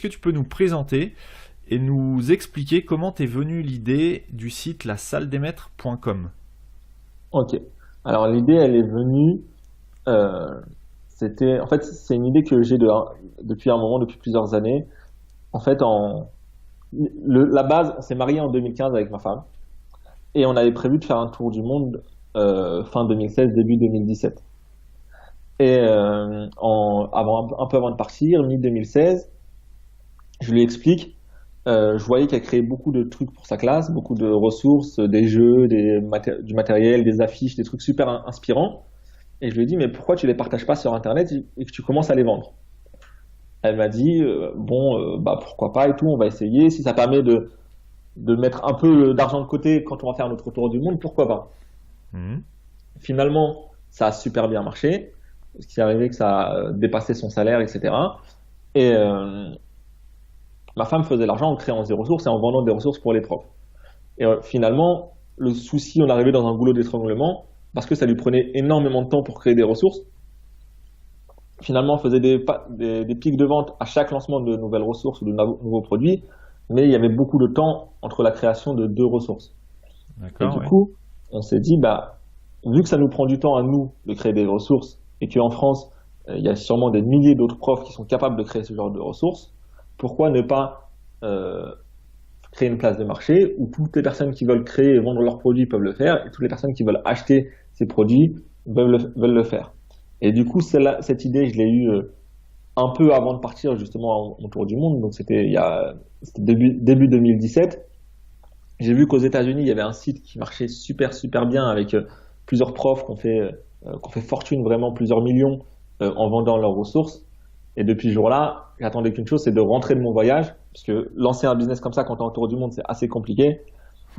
que tu peux nous présenter et nous expliquer comment t'es venue l'idée du site lasaldesmaîtres.com? Ok. Alors l'idée, elle est venue. euh, en fait, c'est une idée que j'ai depuis un moment, depuis plusieurs années. En fait, la base, on s'est marié en 2015 avec ma femme et on avait prévu de faire un tour du monde fin 2016, début 2017. Et un peu avant de partir, mi-2016, je lui explique. Je voyais qu'elle créait beaucoup de trucs pour sa classe, beaucoup de ressources, des jeux, du matériel, des affiches, des trucs super inspirants. Et je lui ai dit, mais pourquoi tu les partages pas sur Internet et que tu commences à les vendre? Elle m'a dit, bon, bah pourquoi pas et tout, on va essayer. Si ça permet de mettre un peu d'argent de côté quand on va faire notre tour du monde, pourquoi pas? Mhm. Finalement, ça a super bien marché. Ce qui est arrivé, que ça a dépassé son salaire, etc. Et ma femme faisait l'argent en créant des ressources et en vendant des ressources pour les profs. Et finalement, le souci, on arrivait dans un goulot d'étranglement parce que ça lui prenait énormément de temps pour créer des ressources. Finalement, on faisait des pics de vente à chaque lancement de nouvelles ressources ou de nouveaux produits, mais il y avait beaucoup de temps entre la création de deux ressources. Et D'accord, du oui. coup, on s'est dit, bah, vu que ça nous prend du temps à nous de créer des ressources et qu'en France, il y a sûrement des milliers d'autres profs qui sont capables de créer ce genre de ressources, pourquoi ne pas euh, créer une place de marché où toutes les personnes qui veulent créer et vendre leurs produits peuvent le faire et toutes les personnes qui veulent acheter ces produits veulent le faire. Et du coup, cette idée, je l'ai eue un peu avant de partir justement en tour du monde. Donc c'était début 2017. J'ai vu qu'aux États-Unis, il y avait un site qui marchait super bien avec plusieurs profs qui ont fait fortune, vraiment plusieurs millions en vendant leurs ressources. Et depuis ce jour-là, j'attendais qu'une chose, c'est de rentrer de mon voyage, parce que lancer un business comme ça quand tu es en tour du monde, c'est assez compliqué.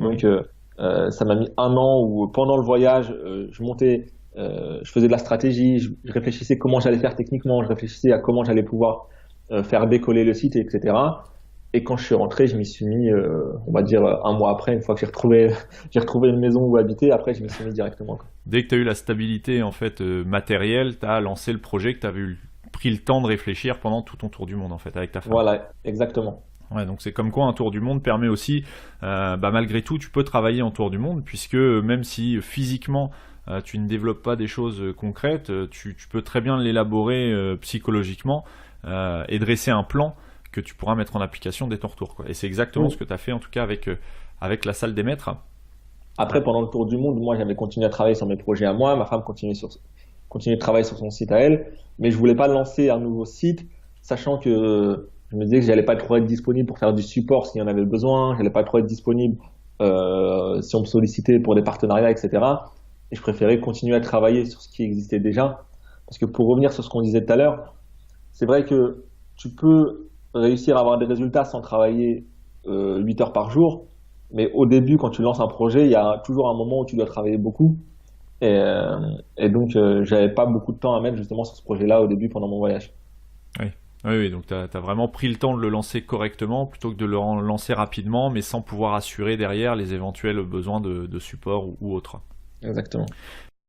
Donc Oui. ça m'a mis un an où pendant le voyage, je faisais de la stratégie, je réfléchissais comment j'allais faire techniquement, je réfléchissais à comment j'allais pouvoir faire décoller le site, etc. Et quand je suis rentré, je m'y suis mis, on va dire un mois après, une fois que j'ai retrouvé une maison où habiter. Après, je m'y suis mis directement, quoi. Dès que tu as eu la stabilité en fait matérielle, tu as lancé le projet que tu avais pris le temps de réfléchir pendant tout ton tour du monde en fait avec ta femme. Voilà, exactement. Ouais, donc c'est comme quoi un tour du monde permet aussi, malgré tout, tu peux travailler en tour du monde, puisque même si physiquement tu ne développes pas des choses concrètes, tu peux très bien l'élaborer psychologiquement et dresser un plan que tu pourras mettre en application dès ton retour, quoi. Et c'est exactement ce Oui. que tu as fait en tout cas avec la salle des maîtres. Après, pendant le tour du monde, moi, j'avais continué à travailler sur mes projets à moi. Ma femme continuait de travailler sur son site à elle. Mais je voulais pas lancer un nouveau site, sachant que je me disais que j'allais pas trop être disponible pour faire du support s'il y en avait besoin. J'allais pas trop être disponible si on me sollicitait pour des partenariats, etc. Et je préférais continuer à travailler sur ce qui existait déjà. Parce que pour revenir sur ce qu'on disait tout à l'heure, c'est vrai que tu peux réussir à avoir des résultats sans travailler 8 heures par jour. Mais au début, quand tu lances un projet, il y a toujours un moment où tu dois travailler beaucoup. Et donc, j'avais pas beaucoup de temps à mettre justement sur ce projet-là au début pendant mon voyage. Oui. Oui, oui, donc tu as vraiment pris le temps de le lancer correctement plutôt que de le lancer rapidement, mais sans pouvoir assurer derrière les éventuels besoins de support ou autres. Exactement.